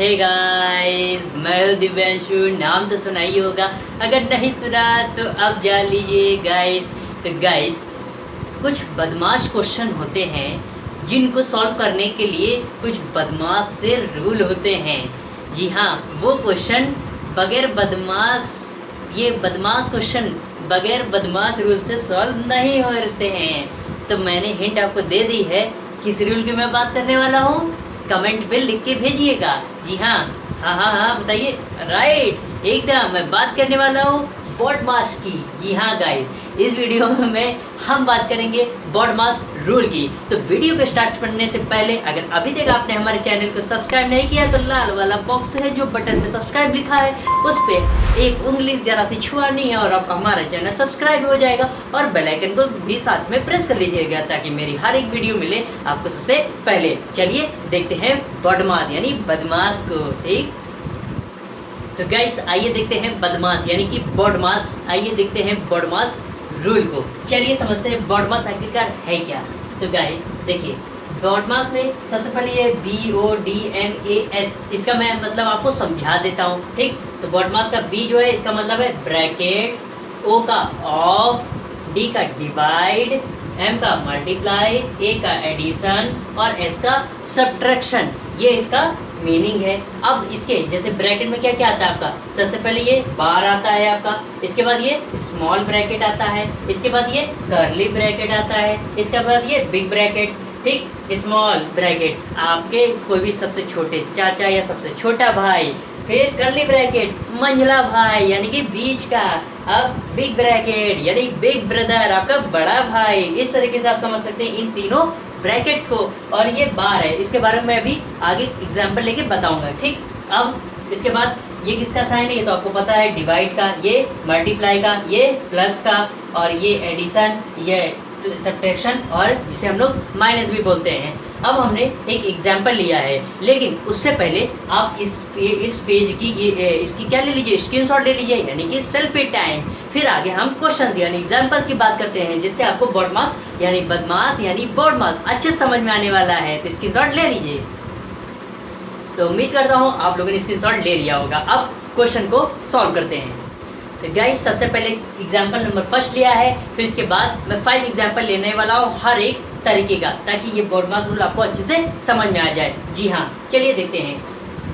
Hey guys, मैं हूँ दिव्यांशु। नाम तो सुना ही होगा, अगर नहीं सुना तो अब जान लीजिए गाइस। तो गाइस, कुछ बदमाश क्वेश्चन होते हैं जिनको सॉल्व करने के लिए कुछ बदमाश से रूल होते हैं। जी हाँ, वो क्वेश्चन बगैर बदमाश बदमाश क्वेश्चन बगैर बदमाश रूल से सॉल्व नहीं होते हैं। तो मैंने हिंट आपको दे दी है किस रूल की मैं बात करने वाला हूँ। कमेंट पे लिख के भेजिएगा। जी हाँ, हाँ बताइए। राइट, एकदम मैं बात करने वाला हूँ बॉडमास की। जी हाँ गाइस, इस वीडियो में हम बात करेंगे बॉडमास रूल की। तो वीडियो को स्टार्ट करने से पहले अगर अभी तक आपने हमारे चैनल को सब्सक्राइब नहीं किया तो लाल वाला बॉक्स है जो बटन पे सब्सक्राइब लिखा है, उस पर एक उंगली जरा सी छुआनी है और आपका हमारा चैनल सब्सक्राइब हो जाएगा। और बेल आइकन को भी साथ में प्रेस कर लीजिएगा ताकि मेरी हर एक वीडियो मिले आपको सबसे पहले। चलिए देखते हैं बॉडमास यानी बदमाश को। ठीक, तो गाइस आइए देखते हैं बदमाश यानी कि बॉडमास। आइए देखते हैं बॉडमास रूल को। चलिए समझते हैं बॉडमास आखिरकार है क्या। तो गाइस देखिए, बॉडमास में सबसे पहले ये BODMAS, इसका मैं मतलब आपको समझा देता हूँ। ठीक, तो बॉडमास का B जो है इसका मतलब है ब्रैकेट, O का ऑफ, D का डिवाइड, M का मल्टीप्लाई, A का एडिशन और S का सब्ट्रैक्शन। ये इसका मीनिंग है। अब इसके जैसे ब्रैकेट में क्या क्या आता है आपका, सबसे पहले ये बार आता है आपका, इसके बाद ये स्मॉल ब्रैकेट आता है, इसके बाद ये कर्ली ब्रैकेट आता है, इसके बाद ये बिग ब्रैकेट। ठीक, स्मॉल ब्रैकेट आपके कोई भी सबसे छोटे चाचा या सबसे छोटा भाई, फिर कर्ली ब्रैकेट मंझला भाई यानी कि बीच का, अब बिग ब्रैकेट यानी बिग ब्रदर आपका बड़ा भाई। इस तरीके से आप समझ सकते हैं इन तीनों ब्रैकेट्स को। और ये बार है, इसके बारे में मैं अभी आगे एग्जाम्पल लेके बताऊंगा। ठीक, अब इसके बाद ये किसका साइन है ये तो आपको पता है, डिवाइड का, ये मल्टीप्लाई का, ये प्लस का, और ये एडिशन, ये सब्ट्रैक्शन और इसे हम लोग माइनस भी बोलते हैं। अब हमने एक एग्जाम्पल लिया है, लेकिन उससे पहले आप इस पेज की इसकी क्या ले लीजिए, स्क्रीनशॉट ले लीजिए यानी कि सेल्फी टाइम। फिर आगे हम क्वेश्चन यानी एग्जाम्पल की बात करते हैं जिससे आपको बॉडमास यानी बदमाश यानी बॉडमास अच्छे समझ में आने वाला है। तो स्क्रीनशॉट ले लीजिए। तो उम्मीद करता हूँ आप लोगों ने स्क्रीनशॉट ले लिया होगा। अब क्वेश्चन को सॉल्व करते हैं। तो गाइस सबसे पहले एग्जाम्पल नंबर फर्स्ट लिया है, फिर इसके बाद मैं 5 एग्जाम्पल लेने वाला हूँ हर एक तरीके का, ताकि ये बॉडमास रूल आपको अच्छे से समझ में आ जाए। जी हाँ, चलिए देखते हैं।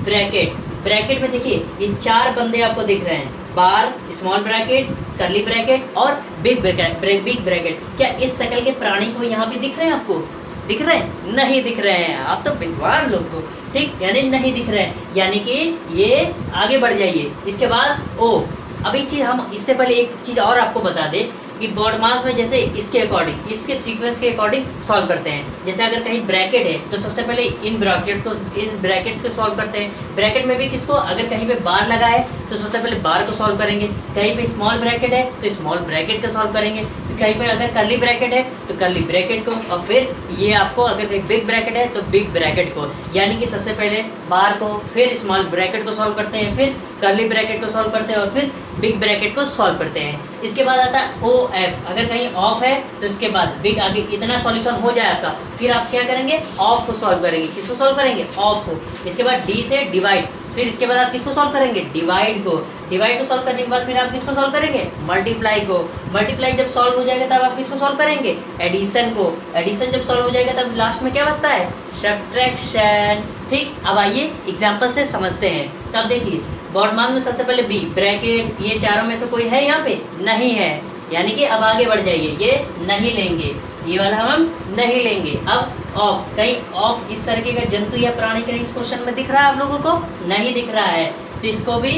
ब्रैकेट में देखिए ये 4 बंदे आपको दिख रहे हैं, बार, स्मॉल ब्रैकेट, कर्ली ब्रैकेट और बिग ब्रैकेट। क्या इस शक्ल के प्राणी को यहाँ पे दिख रहे हैं आपको? दिख रहे हैं? नहीं दिख रहे हैं। आप तो विद्वान लोग हो। ठीक, यानी नहीं दिख रहे हैं, यानी कि ये आगे बढ़ जाइए। इसके बाद ओ, अब एक चीज़ हम इससे पहले एक चीज़ और आपको बता दें कि बॉडमास में जैसे इसके अकॉर्डिंग, इसके सीक्वेंस के अकॉर्डिंग सॉल्व करते हैं। जैसे अगर कहीं ब्रैकेट है तो सबसे पहले इन ब्रैकेट्स को सॉल्व करते हैं। ब्रैकेट में भी किसको, अगर कहीं पे बार लगा है तो सबसे पहले बार को सॉल्व करेंगे, कहीं पे स्मॉल ब्रैकेट है तो स्मॉल ब्रैकेट को सॉल्व करेंगे, कहीं पे अगर कर्ली ब्रैकेट है तो कर्ली ब्रैकेट को, और फिर ये आपको अगर एक बिग ब्रैकेट है तो बिग ब्रैकेट को। यानी कि सबसे पहले बार को, फिर स्मॉल ब्रैकेट को सॉल्व करते हैं, फिर कर्ली ब्रैकेट को सॉल्व करते हैं और फिर बिग ब्रैकेट को सॉल्व करते हैं। इसके बाद आता है OF, अगर कहीं ऑफ है तो इसके बाद बिग, आगे इतना सॉल्यूशन हो जाए आपका, फिर आप क्या करेंगे, ऑफ को सॉल्व करेंगे। किसको सॉल्व करेंगे? ऑफ को। इसके बाद D से डिवाइड, फिर इसके बाद आप किसको सॉल्व करेंगे? डिवाइड को सॉल्व करने के बाद फिर आप किसको सॉल्व करेंगे? मल्टीप्लाई को। मल्टीप्लाई जब सॉल्व हो जाएगा तब आप किसको सॉल्व करेंगे? एडिशन को। एडिशन जब सॉल्व हो जाएगा तब लास्ट में क्या बचता है? सब्ट्रैक्शन। ठीक, अब आइए एग्जाम्पल से समझते हैं। तब देखिए बॉडमास में सबसे पहले B ब्रैकेट, ये चारों में से कोई है यहाँ पे? नहीं है, यानी कि अब आगे बढ़ जाइए। ये नहीं लेंगे, ये वाला हम नहीं लेंगे। अब ऑफ, कहीं ऑफ इस तरीके का जंतु या प्राणी कहीं इस क्वेश्चन में दिख रहा है आप लोगों को? नहीं दिख रहा है, तो इसको भी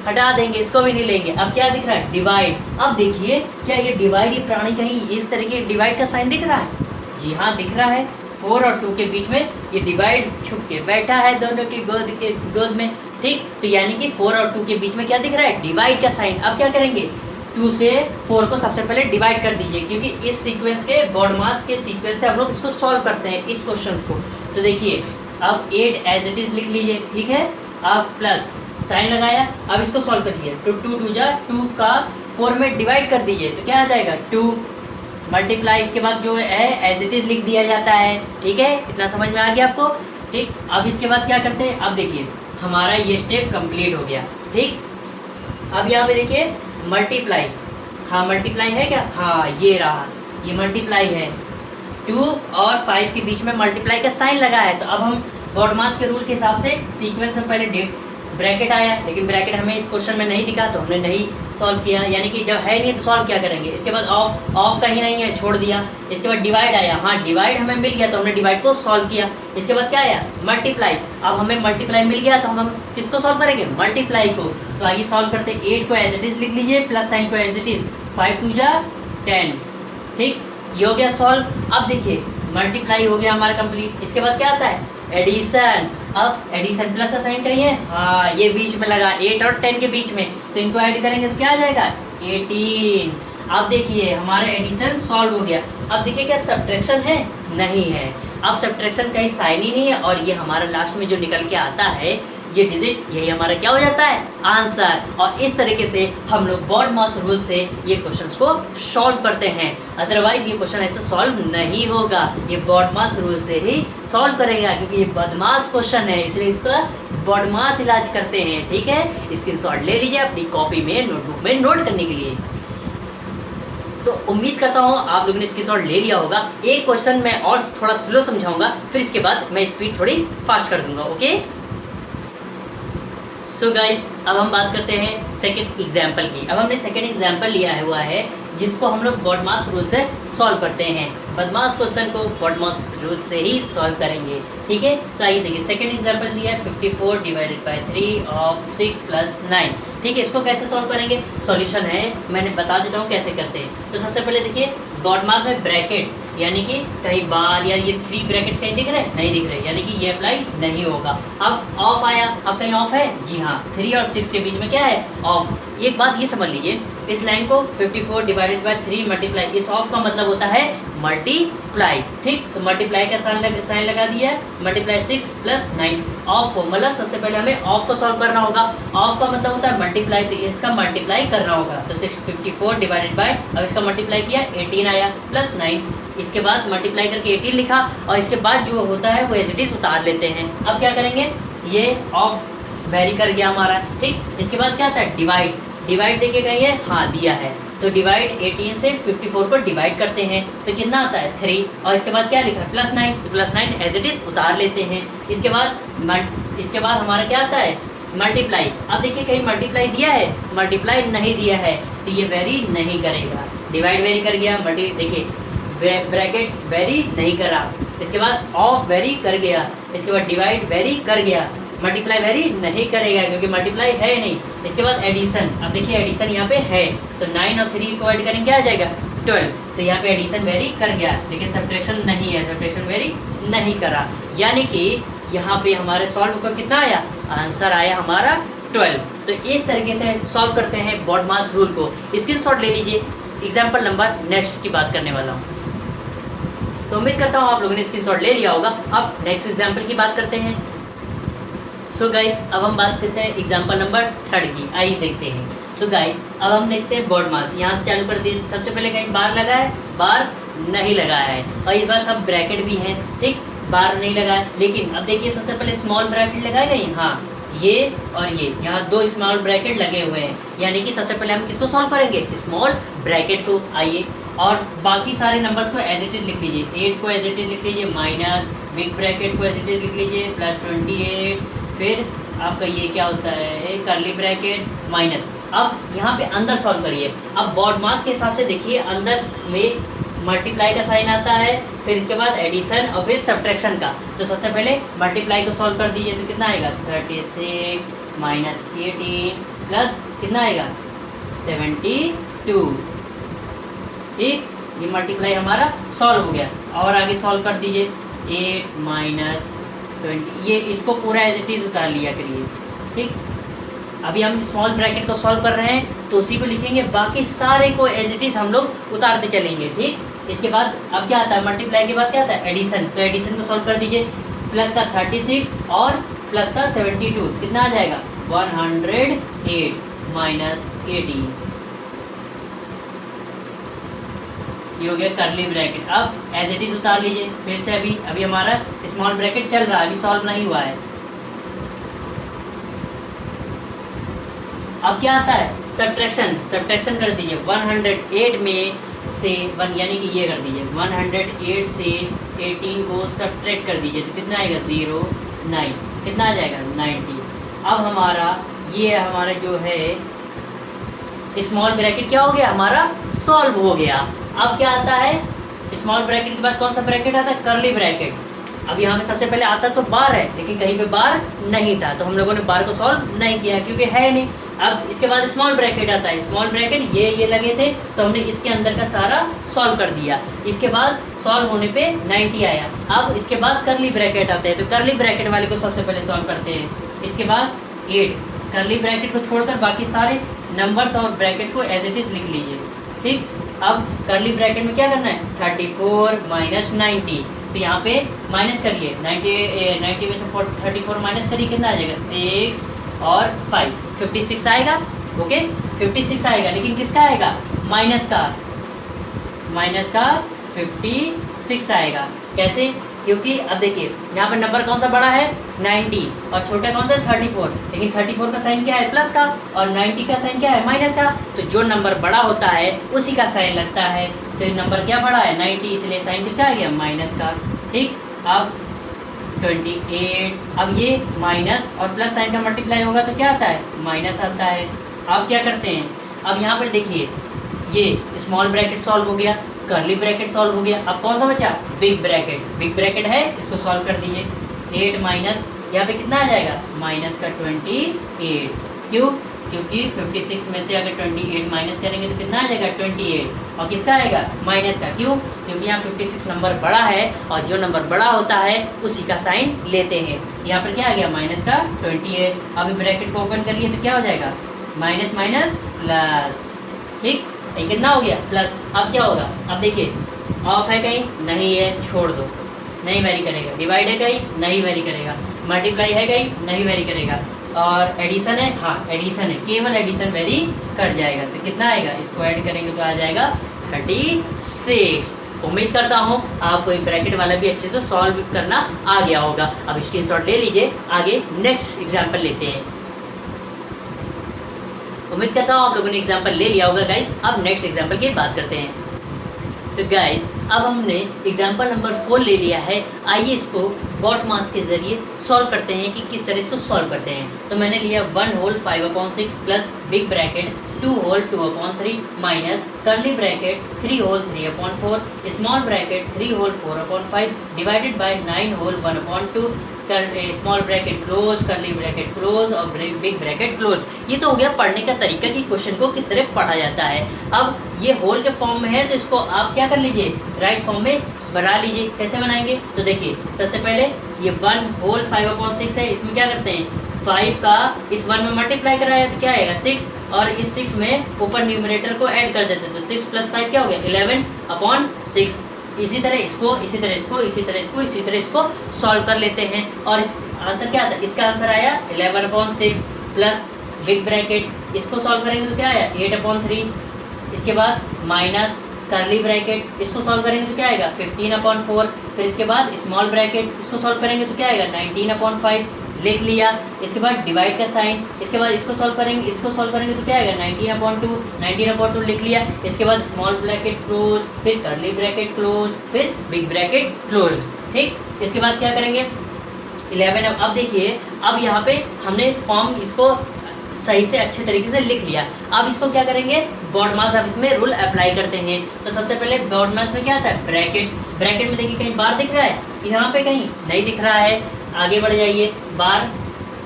हटा देंगे, इसको भी नहीं लेंगे। अब क्या दिख रहा है? डिवाइड। अब देखिए क्या ये डिवाइड, ये प्राणी कहीं इस तरीके डिवाइड का साइन दिख रहा है? जी हाँ दिख रहा है। 4 और 2 के बीच में ये डिवाइड छुप के बैठा है दोनों की गोद में। ठीक, तो यानी कि 4 और 2 के बीच में क्या दिख रहा है? डिवाइड का साइन। अब क्या करेंगे? 2 से 4 को सबसे पहले डिवाइड कर दीजिए, क्योंकि इस सीक्वेंस के बॉडमास के सीक्वेंस से हम लोग इसको सॉल्व करते हैं इस क्वेश्चन को। तो देखिए अब 8 एज इट इज़ लिख लीजिए। ठीक है, अब प्लस साइन लगाया, अब इसको सॉल्व कर दीजिए। तो 2 2 जा 2 का 4 में डिवाइड कर दीजिए तो क्या आ जाएगा? 2 मल्टीप्लाई, इसके बाद जो है एज इट इज़ लिख दिया जाता है। ठीक है, इतना समझ में आ गया आपको? ठीक, अब इसके बाद क्या करते हैं? अब देखिए हमारा ये स्टेप कंप्लीट हो गया। ठीक, अब यहाँ पे देखिए मल्टीप्लाई, हाँ मल्टीप्लाई है क्या, हाँ ये रहा, ये मल्टीप्लाई है। 2 और 5 के बीच में मल्टीप्लाई का साइन लगा है, तो अब हम बॉडमास के रूल के हिसाब से सीक्वेंस में पहले ब्रैकेट आया, लेकिन ब्रैकेट हमें इस क्वेश्चन में नहीं दिखा तो हमने नहीं सॉल्व किया, यानी कि जब है नहीं तो सॉल्व क्या करेंगे। इसके बाद ऑफ कहीं नहीं है, छोड़ दिया। इसके बाद डिवाइड आया, हाँ डिवाइड हमें मिल गया तो हमने डिवाइड को सॉल्व किया। इसके बाद क्या आया, मल्टीप्लाई, अब हमें मल्टीप्लाई मिल गया तो हम किसको सॉल्व करेंगे, मल्टीप्लाई को। तो आइए सॉल्व करते हैं। 8 को एज इट इज़ लिख लीजिए, प्लस साइन को एज इट इज़, 5 2 जा 10। ठीक, ये हो गया सॉल्व। अब देखिए मल्टीप्लाई हो गया हमारा कंप्लीट। इसके बाद क्या आता है, एडिशन। अब एडिशन प्लस का साइन करिए, हाँ ये बीच में लगा 8 और 10 के बीच में, तो इनको ऐड करेंगे तो क्या आ जाएगा 18। अब देखिए हमारा एडिशन सॉल्व हो गया। अब देखिए क्या सब्ट्रैक्शन है, नहीं है। अब सब्ट्रैक्शन कहीं साइन ही नहीं है, और ये हमारा लास्ट में जो निकल के आता है ये डिजिट, यही हमारा क्या हो जाता है, आंसर। और इस तरीके से हम लोग बॉडमास रूल से ये क्वेश्चंस को सॉल्व करते हैं। अदरवाइज ये क्वेश्चन ऐसे सॉल्व नहीं होगा, ये बॉडमास रूल से ही सॉल्व करेगा, क्योंकि ये बदमाश क्वेश्चन है, इसलिए इसका बॉडमास इलाज करते हैं। ठीक है, स्क्रीनशॉट ले लीजिए अपनी कॉपी में, नोटबुक में नोट करने के लिए। तो उम्मीद करता हूँ आप लोगों ने स्क्रीनशॉट ले लिया होगा। एक क्वेश्चन मैं और थोड़ा स्लो समझाऊंगा, फिर इसके बाद मैं स्पीड थोड़ी फास्ट कर दूंगा। ओके, सो गाइस अब हम बात करते हैं सेकंड एग्जाम्पल की। अब हमने सेकंड एग्जाम्पल लिया हुआ है जिसको हम लोग बॉडमास रूल से सॉल्व करते हैं। बदमाश क्वेश्चन को बॉडमास रूल से ही सॉल्व करेंगे। ठीक है, तो आइए देखिए सेकंड एग्जाम्पल दिया है 54 डिवाइडेड बाई 3 ऑफ 6 प्लस 9। ठीक है, इसको कैसे सॉल्व करेंगे, सॉल्यूशन है, मैंने बता देता हूँ कैसे करते हैं। तो सबसे पहले देखिए बॉडमास में ब्रैकेट, यानी कि कहीं बार या ये 3 ब्रैकेट्स कहीं दिख रहे हैं, नहीं दिख रहे, यानी कि ये अप्लाई नहीं होगा। अब ऑफ आया, अब कहीं ऑफ है, जी हाँ 3 और 6 के बीच में क्या है, ऑफ। एक बात ये समझ लीजिए, इस लाइन को 54 डिवाइडेड बाई 3 मल्टीप्लाई, इस ऑफ का मतलब होता है मल्टीप्लाई। ठीक, तो मल्टीप्लाई का साइन लगा दिया है, मल्टीप्लाई 6 प्लस 9 ऑफ को, मतलब सबसे पहले हमें ऑफ को सॉल्व करना होगा। ऑफ का मतलब होता है मल्टीप्लाई, तो इसका मल्टीप्लाई करना होगा। तो 54 डिवाइडेड बाई, अब इसका मल्टीप्लाई किया 18 आया, प्लस 9, इसके बाद मल्टीप्लाई करके 18 लिखा, और इसके बाद जो होता है वो एज इट इज उतार लेते हैं। अब क्या करेंगे, ये ऑफ वेरी कर गया हमारा। ठीक, इसके बाद क्या आता है, डिवाइड। डिवाइड देखिए कहीं है, हाँ दिया है, तो डिवाइड 18 से 54 को डिवाइड करते हैं तो कितना आता है 3, और इसके बाद क्या लिखा है प्लस 9, तो प्लस 9 एज इट इज उतार लेते हैं। इसके बाद हमारा क्या आता है, मल्टीप्लाई। अब देखिए कहीं मल्टीप्लाई दिया है, मल्टीप्लाई नहीं दिया है, तो ये वेरी नहीं करेगा। डिवाइड वेरी कर गया, देखिए ब्रैकेट वेरी नहीं करा, इसके बाद ऑफ वेरी कर गया, इसके बाद डिवाइड वेरी कर गया, मल्टीप्लाई वेरी नहीं करेगा क्योंकि मल्टीप्लाई है नहीं। इसके बाद एडिशन, अब देखिए एडिशन यहाँ पे है, तो 9 और 3 को ऐड करेंगे क्या आ जाएगा 12, तो यहाँ पे एडिशन वेरी कर गया, लेकिन सब्ट्रैक्शन नहीं है, सब्ट्रैक्शन वेरी नहीं करा, यानी कि यहाँ पे हमारे सॉल्व का कितना आया, आंसर आया हमारा 12। तो इस तरीके से सॉल्व करते हैं बॉडमास रूल को। स्क्रीनशॉट ले लीजिए। एग्जाम्पल नंबर नेक्स्ट की बात करने वाला हूँ, तो उम्मीद करता हूँ आप लोगों ने स्क्रीनशॉट ले लिया होगा। अब नेक्स्ट एग्जाम्पल की बात करते हैं। सो गाइस अब हम बात करते हैं एग्जाम्पल नंबर 3 की, आइए देखते हैं। तो गाइस अब हम देखते हैं बॉडमास, यहाँ से चालू कर दिए। सबसे पहले कहीं बार लगा है, बार नहीं लगा है, और इस बार सब ब्रैकेट भी हैं। ठीक, बार नहीं लगा है, लेकिन अब देखिए सबसे पहले स्मॉल ब्रैकेट लगाए गए, हाँ ये और ये, यहाँ 2 स्मॉल ब्रैकेट लगे हुए हैं, यानी कि सबसे पहले हम किसको सॉल्व करेंगे, स्मॉल ब्रैकेट को। आइए, और बाकी सारे नंबर्स को एज इट इज लिख लीजिए। 8 को एज इट इज लिख लीजिए, माइनस बिग ब्रैकेट को एज इट इज लिख लीजिए, प्लस 28, फिर आपका ये क्या होता है कर्ली ब्रैकेट माइनस। अब यहाँ पे अंदर सॉल्व करिए। अब बॉडमास के हिसाब से देखिए, अंदर में मल्टीप्लाई का साइन आता है, फिर इसके बाद एडिशन और फिर सब्ट्रैक्शन का। तो सबसे पहले मल्टीप्लाई को सॉल्व कर दीजिए, तो कितना आएगा 36 माइनस 18 प्लस कितना आएगा 72। ठीक, ये मल्टीप्लाई हमारा सॉल्व हो गया। और आगे सॉल्व कर दीजिए, 8 माइनस 20, ये इसको पूरा एज इट इज उतार लिया करिए। ठीक, अभी हम स्मॉल ब्रैकेट को सॉल्व कर रहे हैं तो उसी को लिखेंगे, बाकी सारे को एज इट इज हम लोग उतारते चलेंगे। ठीक, इसके बाद अब क्या आता है, मल्टीप्लाई के बाद क्या आता है एडिशन, तो एडिशन को सॉल्व कर दीजिए। प्लस का 36 और प्लस का 72 कितना आ जाएगा 108 माइनस 18, ये हो गया कर्ली ब्रैकेट। अब एज इट इज उतार लीजिए फिर से। अभी हमारा स्मॉल ब्रैकेट चल रहा है, अभी सॉल्व नहीं हुआ है। अब क्या आता है, सब्ट्रैक्शन कर दीजिए। 108 में से 1 यानी कि ये कर दीजिए, 108 से 18 को सब्ट्रैक्ट कर दीजिए तो कितना आएगा, 0 9, कितना आ जाएगा 90। अब हमारा ये हमारा जो है स्मॉल ब्रैकेट क्या हो गया, हमारा सॉल्व हो गया। अब क्या आता है, स्मॉल ब्रैकेट के बाद कौन सा ब्रैकेट आता है, कर्ली ब्रैकेट। अब यहाँ पे सबसे पहले आता तो बार है, लेकिन कहीं पे बार नहीं था तो हम लोगों ने बार को सॉल्व नहीं किया क्योंकि है नहीं। अब इसके बाद स्मॉल ब्रैकेट आता है, स्मॉल ब्रैकेट ये लगे थे तो हमने इसके अंदर का सारा सॉल्व कर दिया। इसके बाद सॉल्व होने पे 90 आया। अब इसके बाद कर्ली ब्रैकेट आते हैं तो कर्ली ब्रैकेट वाले को सबसे पहले सॉल्व करते हैं। इसके बाद 8, कर्ली ब्रैकेट को छोड़कर बाकी सारे नंबर्स और ब्रैकेट को एज इट इज़ लिख लीजिए, ठीक। अब कर्ली ब्रैकेट में क्या करना है, 34 माइनस 90, तो यहाँ पे माइनस करिए, 90 में से 34 माइनस करिए, कितना आ जाएगा 6 और 5, 56 आएगा। ओके 56 आएगा, लेकिन किसका आएगा, माइनस का 56 आएगा। कैसे, क्योंकि अब देखिए यहाँ पर नंबर कौन सा बड़ा है 90 और छोटा कौन सा 34, लेकिन 34 का साइन क्या है प्लस का और 90 का साइन क्या है माइनस का। तो जो नंबर बड़ा होता है उसी का साइन लगता है, तो ये नंबर क्या बड़ा है 90, इसलिए साइन किसका आ गया माइनस का, ठीक। अब 28, अब ये माइनस और प्लस साइन का मल्टीप्लाई होगा तो क्या आता है, माइनस आता है। अब क्या करते हैं, अब यहाँ पर देखिए ये स्मॉल ब्रैकेट सॉल्व हो गया, कर्ली ब्रैकेट सॉल्व हो गया। अब कौन सा बचा, बिग ब्रैकेट है, इसको सॉल्व कर दीजिए। 8 माइनस यहाँ पे कितना आ जाएगा, माइनस का 28। क्यों, क्योंकि 56 में से अगर 28 माइनस करेंगे तो कितना आ जाएगा 28, और किसका आएगा, माइनस का। क्यों, क्योंकि यहाँ 56 नंबर बड़ा है और जो नंबर बड़ा होता है उसी का साइन लेते हैं। यहाँ पर क्या आ गया, माइनस का 28। अभी ब्रैकेट को ओपन करिए तो क्या हो जाएगा, माइनस माइनस प्लस, ठीक। ये कितना हो गया, प्लस। अब क्या होगा, अब देखिए ऑफ है कहीं, नहीं है, छोड़ दो, नहीं वेरी करेगा। डिवाइड है कहीं, नहीं वेरी करेगा। मल्टीप्लाई है कहीं, नहीं वेरी करेगा। और एडिशन है, हाँ एडिशन है, केवल एडिशन वेरी कर जाएगा। तो कितना आएगा, इसको ऐड करेंगे तो आ जाएगा 36। उम्मीद करता हूँ आपको ये ब्रैकेट वाला भी अच्छे से सॉल्व करना आ गया होगा। अब स्क्रीनशॉट ले लीजिए, आगे नेक्स्ट एग्जाम्पल लेते हैं। उम्मीद करता हूँ आप लोगों ने एग्जाम्पल ले लिया होगा गाइज। अब नेक्स्ट एग्जाम्पल की बात करते हैं। तो गाइज अब हमने एग्जाम्पल नंबर 4 ले लिया है। आइए इसको बॉट मास के ज़रिए सॉल्व करते हैं कि किस तरह इसको सॉल्व करते हैं। तो मैंने लिया 1 whole 5/6 plus big bracket 2 whole 2/3 minus curly bracket 3 whole 3/4 small bracket 3 whole 4/5 divided by 9 whole 1/2 small bracket close, curly bracket close और बिग ब्रैकेट क्लोज। ये तो हो गया पढ़ने का तरीका कि क्वेश्चन को किस तरह पढ़ा जाता है। अब ये होल के फॉर्म में है तो इसको आप क्या कर लीजिए, राइट फॉर्म में बना लीजिए। कैसे बनाएंगे, तो देखिए सबसे पहले ये 1 होल 5/6 है, इसमें क्या करते हैं 5 का इस 1 में मल्टीप्लाई कराया तो क्या आएगा 6, और इस 6 में ऊपर न्यूमरेटर को ऐड कर देते हैं तो 6 + 5 क्या हो गया 11/6। इसी तरह इसको, इसी तरह इसको, इसी तरह इसको, इसी तरह इसको सॉल्व कर लेते हैं। और इस आंसर क्या आता है, इसका आंसर आया 11/6 प्लस बिग ब्रैकेट, इसको सॉल्व करेंगे तो क्या आया 8/3। इसके बाद माइनस कर्ली ब्रैकेट, इसको सॉल्व करेंगे तो क्या आएगा 15/4। फिर इसके बाद स्मॉल ब्रैकेट, इसको सॉल्व करेंगे तो क्या आएगा 19/5, लिख लिया। इसके बाद डिवाइड का साइन, इसके बाद इसको सॉल्व करेंगे, इसको सॉल्व करेंगे तो क्या आएगा 19/2 लिख लिया। इसके बाद स्मॉल ब्रैकेट क्लोज, फिर कर्ली ब्रैकेट क्लोज, फिर बिग ब्रैकेट क्लोज, ठीक। इसके बाद क्या करेंगे 11। अब देखिए अब यहाँ पे हमने फॉर्म इसको सही से अच्छे तरीके से लिख लिया। अब इसको क्या करेंगे बॉड मास, अब इसमें रूल अप्लाई करते हैं। तो सबसे पहले बॉड मास में क्या आता है ब्रैकेट, ब्रैकेट में देखिए कहीं बार दिख रहा है, यहाँ पे कहीं नहीं दिख रहा है। आगे बढ़ जाइए, बार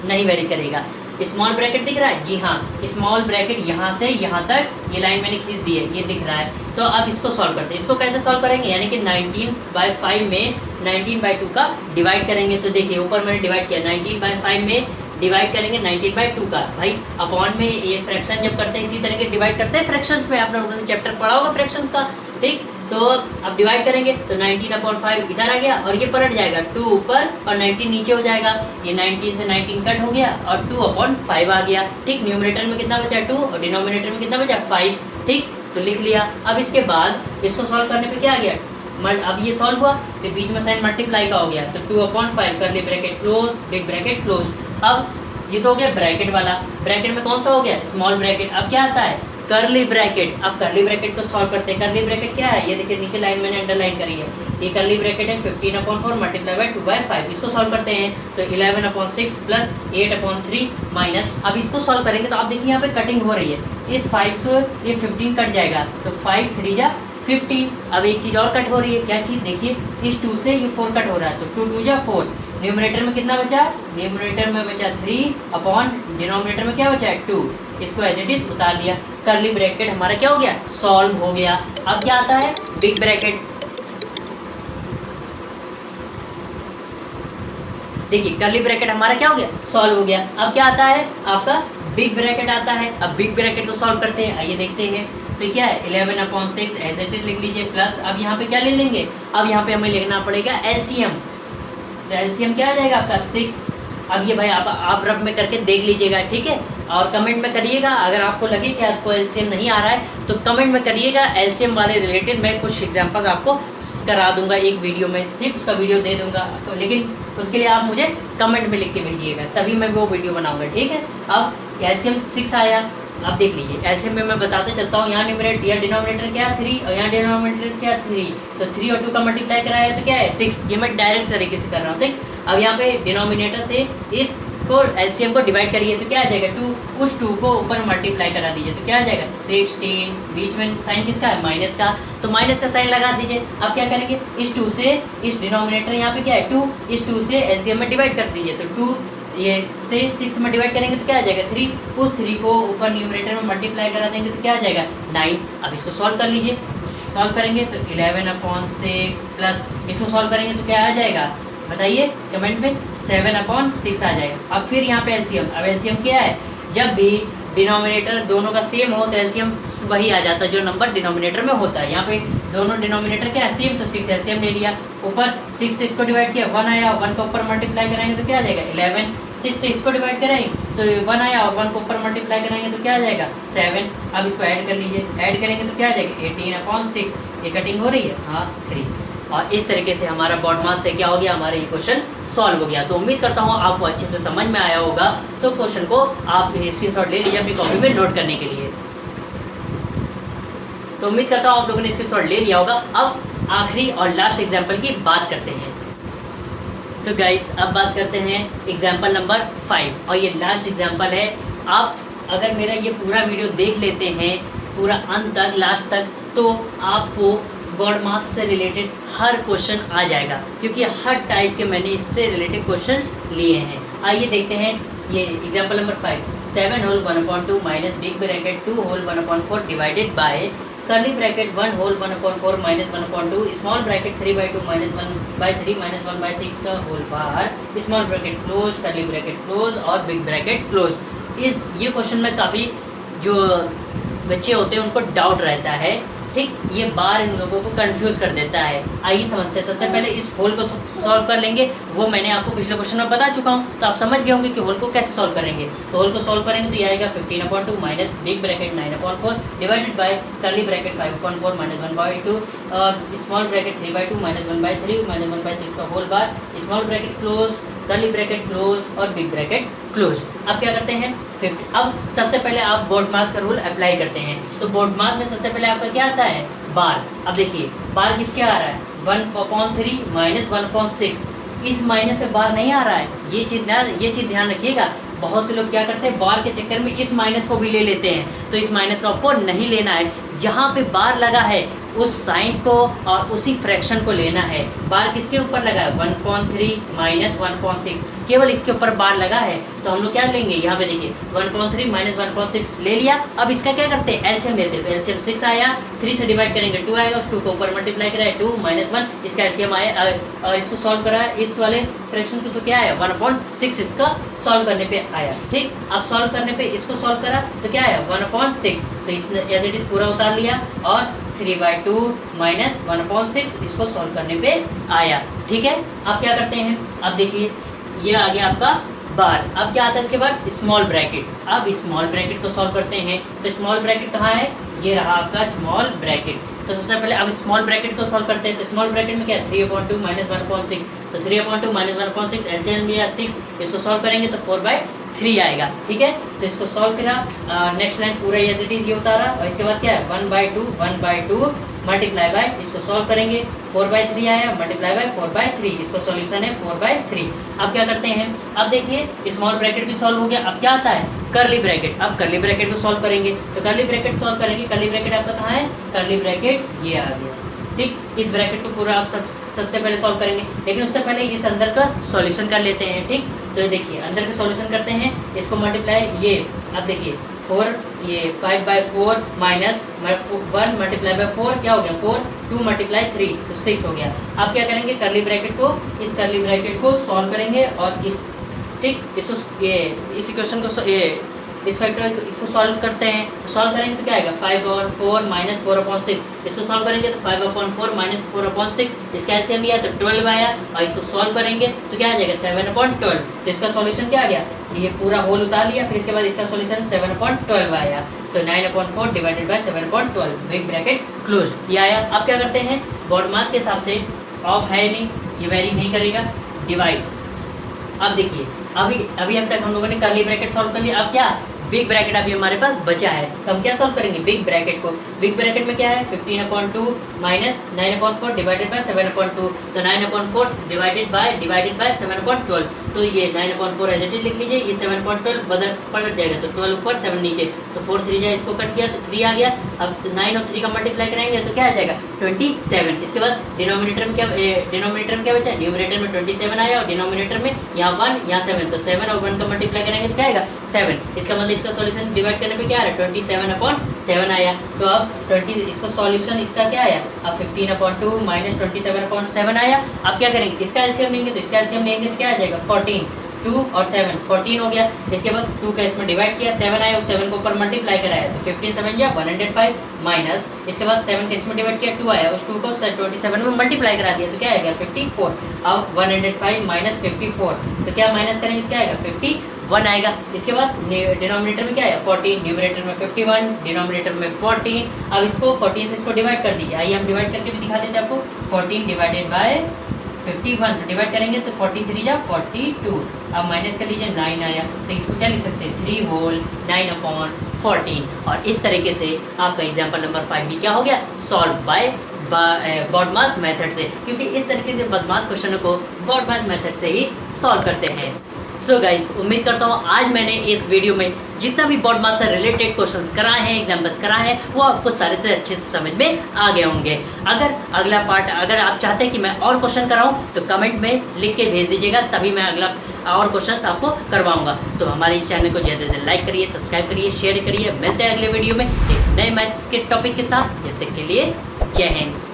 नहीं वेरी करेगा। स्मॉल ब्रैकेट दिख रहा है, जी हाँ स्मॉल ब्रैकेट यहाँ से यहाँ तक ये लाइन मैंने खींच दी है, ये दिख रहा है। तो अब इसको सॉल्व करते हैं। इसको कैसे सॉल्व करेंगे, यानी कि 19/5 में 19/2 का डिवाइड करेंगे। तो देखिए ऊपर मैंने डिवाइड किया, 19/5 में डिवाइड करेंगे 19/2 का। भाई अपॉन में ये फ्रैक्शन जब करते हैं इसी तरह के डिवाइड करते हैं फ्रैक्शंस में, आपने उन्होंने चैप्टर पढ़ा होगा फ्रैक्शंस का, ठीक। तो अब डिवाइड करेंगे तो 19/5 इधर आ गया और ये पलट जाएगा 2 ऊपर और 19 नीचे हो जाएगा। ये 19 से 19 कट हो गया और 2/5 आ गया, ठीक। न्यूमरेटर में कितना बचा 2 और डिनोमिनेटर में कितना बचा 5, ठीक। तो लिख लिया। अब इसके बाद इसको सॉल्व करने पे क्या आ गया, अब ये सॉल्व हुआ तो बीच में साइन मल्टीप्लाई का हो गया तो 2/5 curly bracket close, big bracket close. अब ये तो हो गया ब्रैकेट वाला, ब्रैकेट में कौन सा हो गया, स्मॉल ब्रैकेट। अब क्या आता है, कर्ली ब्रैकेट। अब कर्ली ब्रैकेट को सॉल्व करते हैं। कर्ली ब्रैकेट क्या है, ये देखिए नीचे लाइन मैंने अंडरलाइन करी है, ये कर्ली ब्रैकेट है 15/4 मल्टीप्लाई बाय 2/5। इसको सॉल्व करते हैं तो 11/6 प्लस 8/3 माइनस, अब इसको सॉल्व करेंगे तो आप देखिए यहाँ पे कटिंग हो रही है, इस 5 से ये 15 कट जाएगा तो 5 3 जा 15। अब एक चीज़ और कट हो रही है, क्या चीज़, देखिए इस 2 से ये 4 कट हो रहा है तो 2 2 जा 4। न्यूमरेटर में कितना बचा, न्यूमरेटर में बचा 3 अपॉन डिनोमिनेटर में क्या बचा है 2। इसको एज इट इज उतार लिया। कर्ली ब्रैकेट हमारा क्या हो गया, सॉल्व हो गया। अब क्या आता है, बिग ब्रैकेट। देखिए कर्ली ब्रैकेट हमारा क्या हो गया, सॉल्व हो गया। अब क्या आता है आपका, बिग ब्रैकेट आता है। अब बिग ब्रैकेट को सॉल्व करते हैं, आइए देखते हैं। तो क्या है 11/6 एज इट इज लिख लीजिए, प्लस अब यहाँ पे क्या ले लेंगे, अब यहाँ पे हमें लिखना पड़ेगा एलसीएम। तो एलसीएम क्या आ जाएगा आपका 6। अब ये भाई आप रफ में करके देख लीजिएगा, ठीक है, और कमेंट में करिएगा। अगर आपको लगे कि आपको एलसीएम नहीं आ रहा है तो कमेंट में करिएगा। एलसीएम वाले रिलेटेड मैं कुछ एग्जांपल आपको करा दूंगा एक वीडियो में, ठीक, उसका वीडियो दे दूंगा तो, लेकिन उसके लिए आप मुझे कमेंट में लिख के भेजिएगा, तभी मैं वो वीडियो बनाऊंगा, ठीक है। अब एलसीएम 6 आया। अब देख लीजिए एलसीएम में मैं बताते चलता हूँ, यहाँ न्यूमरेटर या डिनोमिनेटर क्या 3 और यहाँ डिनोमिनेटर क्या 3, तो 3 और 2 का मल्टीप्लाई कराया तो क्या है 6। ये मैं डायरेक्ट तरीके से कर रहा हूँ, ठीक। अब यहाँ पे डिनोमिनेटर से इसको एलसीएम को डिवाइड करिए तो क्या आ जाएगा 2, उस 2 को ऊपर मल्टीप्लाई करा दीजिए तो क्या आ जाएगा 16। बीच में साइन किसका है, माइनस का, तो माइनस का साइन लगा दीजिए। अब क्या करेंगे, इस 2 से इस डिनोमिनेटर यहाँ पे क्या है 2, इस 2 से एलसीएम में डिवाइड कर दीजिए तो 2 ये से 6 में डिवाइड करेंगे तो क्या आ जाएगा 3, उस 3 को ऊपर न्यूमरेटर में मल्टीप्लाई करा देंगे तो क्या आ जाएगा 9। अब इसको सॉल्व कर लीजिए, सॉल्व करेंगे तो 11/6 प्लस इसको सॉल्व करेंगे तो क्या आ जाएगा बताइए कमेंट में, 7/6 आ जाएगा। अब फिर यहाँ पे एलसीएम, अब एलसीएम क्या है, जब भी डिनोमिनेटर दोनों का सेम हो तो एलसीएम वही आ जाता है जो नंबर डिनोमिनेटर में होता है। यहाँ पे दोनों डिनोमिनेटर क्या है सेम, तो 6 एलसीएम ले लिया, ऊपर 6 से इसको डिवाइड किया 1 आया, 1 को ऊपर मल्टीप्लाई कराएंगे तो क्या आ जाएगा 11। 6 से इसको डिवाइड कराएंगे तो 1 आया और 1 को ऊपर मल्टीप्लाई कराएंगे तो क्या आ जाएगा 7। अब इसको ऐड कर लीजिए, ऐड करेंगे तो क्या आ जाएगा 18/6। ये कटिंग हो रही है, हाँ 3। और इस तरीके से हमारा बॉड मास से क्या हो गया, हमारा ये क्वेश्चन सॉल्व हो गया। तो उम्मीद करता हूँ आपको अच्छे से समझ में आया होगा। तो क्वेश्चन को आप स्क्रीनशॉट ले लीजिए अपनी कॉपी में नोट करने के लिए। तो उम्मीद करता हूँ आप लोगों ने स्क्रीनशॉट ले लिया होगा। अब आखिरी और लास्ट एग्जाम्पल की बात करते हैं। तो गाइस अब बात करते हैं एग्जाम्पल नंबर 5 और ये लास्ट एग्जाम्पल है। आप अगर मेरा ये पूरा वीडियो देख लेते हैं पूरा अंत तक, लास्ट तक, तो आपको बॉड मास से रिलेटेड हर क्वेश्चन आ जाएगा, क्योंकि हर टाइप के मैंने इससे रिलेटेड क्वेश्चंस लिए हैं। आइए देखते हैं ये example number 5। 7 whole 1/2 minus big bracket 2 whole 1/4 divided by curly bracket 1 whole 1/4 minus 1/2 small bracket 3/2 minus 1/3 minus 1/6 का whole bar small bracket close curly bracket close और बिग ब्रैकेट क्लोज। ये क्वेश्चन में काफ़ी जो बच्चे होते हैं उनको डाउट रहता है, ठीक, ये बार इन लोगों को कंफ्यूज कर देता है। आइए समझते हैं। सबसे पहले इस होल को सॉल्व कर लेंगे, वो मैंने आपको पिछले क्वेश्चन में बता चुका हूँ, तो आप समझ गए होंगे कि होल को कैसे सॉल्व करेंगे। तो होल को सॉल्व करेंगे तो ये आएगा 15/2 minus big bracket 9/4 divided by curly bracket 5/4 minus 1/2 और स्मॉल ब्रैकेट 3/2 माइनस 1/3 माइनस 1/6 का whole bar small bracket close curly bracket close और बिग ब्रैकेट क्लोज। अब क्या करते हैं 50। अब सबसे पहले आप बोर्ड मास का रूल अप्लाई करते हैं। तो बोर्ड मास में सबसे पहले आपका क्या आता है, बार। अब देखिए बार किसके आ रहा है 1/3 माइनस 1/6। इस माइनस में बार नहीं आ रहा है, ये चीज़ ध्यान रखिएगा। बहुत से लोग क्या करते हैं बार के चक्कर में इस माइनस को भी ले लेते हैं, तो इस माइनस को आपको नहीं लेना है। जहाँ पे बार लगा है उस साइन को और उसी फ्रैक्शन को लेना है। बार किसके ऊपर लगा है 1/3 माइनस 1/6, केवल इसके ऊपर बार लगा है, तो हम लोग क्या लेंगे यहाँ पे देखिए 1/3 माइनस 1/6 ले लिया। अब इसका क्या करते हैं एलसीएम लेते हैं, तो एलसीएम 6 आया, 3 से डिवाइड करेंगे 2 आएगा, उस 2 को ऊपर मल्टीप्लाई कराए 2 माइनस 1, इसका एलसीएम आया और इसको सॉल्व करा इस वाले फ्रैक्शन को, तो क्या आया 1/6 इसका सॉल्व करने पे आया, ठीक। अब सॉल्व करने पे इसको सॉल्व करा तो क्या आया 1/6, तो इसने एज इट इज पूरा उतार लिया और 3/2 माइनस 1/6 इसको सॉल्व करने पे आया, ठीक है। अब क्या करते हैं, अब देखिए ये आ गया आपका बार। अब क्या आता है इसके बाद स्मॉल ब्रैकेट। अब स्मॉल ब्रैकेट को सॉल्व करते हैं, तो स्मॉल ब्रैकेट कहाँ है, ये रहा आपका स्मॉल ब्रैकेट। तो सबसे पहले अब स्मॉल ब्रैकेट को सॉल्व करते हैं। तो स्मॉल ब्रैकेट में क्या है 3/2 माइनस 1/6, तो 3/2 माइनस 1/6 एलसीएम लिया 6, इसको सॉल्व करेंगे तो 4/2 3 आएगा। ठीक है, तो इसको सॉल्व करा, नेक्स्ट लाइन पूरा एज इट इज ये उतारा और इसके बाद क्या है 1/2 मल्टीप्लाई बाय, इसको सॉल्व करेंगे 4/3 आया मल्टीप्लाई बाय 4/3, इसको सॉल्यूशन है 4/3। अब क्या करते हैं, अब देखिए स्मॉल ब्रैकेट भी सॉल्व हो गया, अब क्या आता है कर्ली ब्रैकेट। अब कर्ली ब्रैकेट को सॉल्व करेंगे, तो कर्ली ब्रैकेट सॉल्व करेंगे, कर्ली ब्रैकेट आपका कहाँ है, कर्ली ब्रैकेट ये आ गया। ठीक, इस ब्रैकेट को पूरा आप सबसे पहले सॉल्व करेंगे, लेकिन उससे पहले इस अंदर का सॉल्यूशन कर लेते हैं। ठीक, तो देखिए अंदर का सॉल्यूशन करते हैं, इसको मल्टीप्लाई ये, अब देखिए 4 ये 5/4 माइनस 1 मल्टीप्लाई बाय 4 क्या हो गया 4, 2 मल्टीप्लाई 3 तो 6 हो गया। अब क्या करेंगे कर्ली ब्रैकेट को, इस कर्ली ब्रैकेट को सॉल्व करेंगे और इस ठीक इसको ये इस इक्वेशन को ये इस फैक्टर इसको सॉल्व करते हैं, तो सॉल्व करेंगे तो क्या आएगा 5/4 माइनस 4/6, इसको सॉल्व करेंगे तो 5/4 माइनस 4/6, इसका एलसीएम लिया तो 12 आया और इसको सॉल्व करेंगे तो क्या आ जाएगा 7/12, तो इसका सॉल्यूशन क्या आ गया, ये पूरा होल उतार लिया, फिर इसके बाद इसका सॉल्यूशन 7/12 आया, तो 9/4 divided by 7/12 big bracket close ये आया। अब क्या करते हैं बॉड मास के हिसाब से, ऑफ है नहीं ये वेरी नहीं करेगा, डिवाइड। अब देखिए अभी अब तक हम लोगों ने कर्ली ब्रैकेट सॉल्व कर लिया, अब क्या बिग ब्रैकेट अभी हमारे पास बचा है, तो हम क्या सॉल्व करेंगे बिग ब्रैकेट को। बिग ब्रैकेट में क्या है 15/2 माइनस 9/4 डिवाइडेड बाय 7/2, तो 9/4 डिवाइडेड बाय 7/12, तो ये 9/4 एज इट इज लिख लीजिए, ये 7/12 पलट जाएगा तो 12 ऊपर 7 नीचे, तो 4 3 जाए इसको कट किया तो 3 आ गया। अब 9 और 3 का मल्टीप्लाई करेंगे तो क्या आ जाएगा 27। इसके बाद डिनोमिनेटर में क्या बचा, न्यूमरेटर में 27 आया और डिनोमिनेटर में यहाँ 1 यहाँ 7, तो 7 और 1 का मल्टीप्लाई करेंगे तो क्या आएगा 7। इसका मतलब इसका सॉल्यूशन डिवाइड करने पे क्या आ रहा है 27/7 आया। तो अब 20 इसको सॉल्यूशन इसका क्या आया, अब 15/2 माइनस 27/7 आया। अब क्या करेंगे इसका एलसीएम लेंगे, तो इसका एलसीएम लेंगे तो क्या आ जाएगा 14, 2 और 7 14 हो गया। इसके बाद 2 का इसमें डिवाइड किया, 7 आया, उस 7 को ऊपर मल्टीप्लाई कराया तो 15 7 या 105 माइनस, इसके बाद 7 का इसमें डिवाइड किया 2 आया, उस 2 को 27 में मल्टीप्लाई करा दिया तो क्या आएगा 54। अब 105 माइनस 54, तो क्या माइनस करेंगे तो क्या आएगा 51 आएगा। इसके बाद डिनोमिनेटर में क्या आया 14, न्यूमरेटर में 51, डिनोमिनेटर में 14। अब इसको 14 से इसको डिवाइड कर दीजिए, आइए हम डिवाइड करके भी दिखा देते हैं आपको। 14 डिवाइडेड बाय 51 तो डिवाइड करेंगे तो 43 या 42, अब माइनस कर लीजिए 9 आया, तो इसको क्या लिख सकते हैं 3 होल 9/14। और इस तरीके से आपका एग्जाम्पल नंबर 5 भी क्या हो गया सॉल्व बाय बॉडमास मेथड से, क्योंकि इस तरीके से बदमाश क्वेश्चनों को बॉडमास मेथड से ही सॉल्व करते हैं। सो गाइस उम्मीद करता हूँ आज मैंने इस वीडियो में जितना भी बॉडमास से रिलेटेड क्वेश्चंस कराए हैं, एग्जाम्पल्स कराए हैं, वो आपको सारे से अच्छे से समझ में आ गए होंगे। अगर अगला पार्ट अगर आप चाहते हैं कि मैं और क्वेश्चन कराऊं तो कमेंट में लिख के भेज दीजिएगा, तभी मैं अगला और क्वेश्चंस आपको करवाऊंगा। तो हमारे इस चैनल को ज़्यादा से ज़्यादा लाइक करिए, सब्सक्राइब करिए, शेयर करिए। मिलते हैं अगले वीडियो में एक नए मैथ्स के टॉपिक के साथ। जब तक के लिए जय हिंद।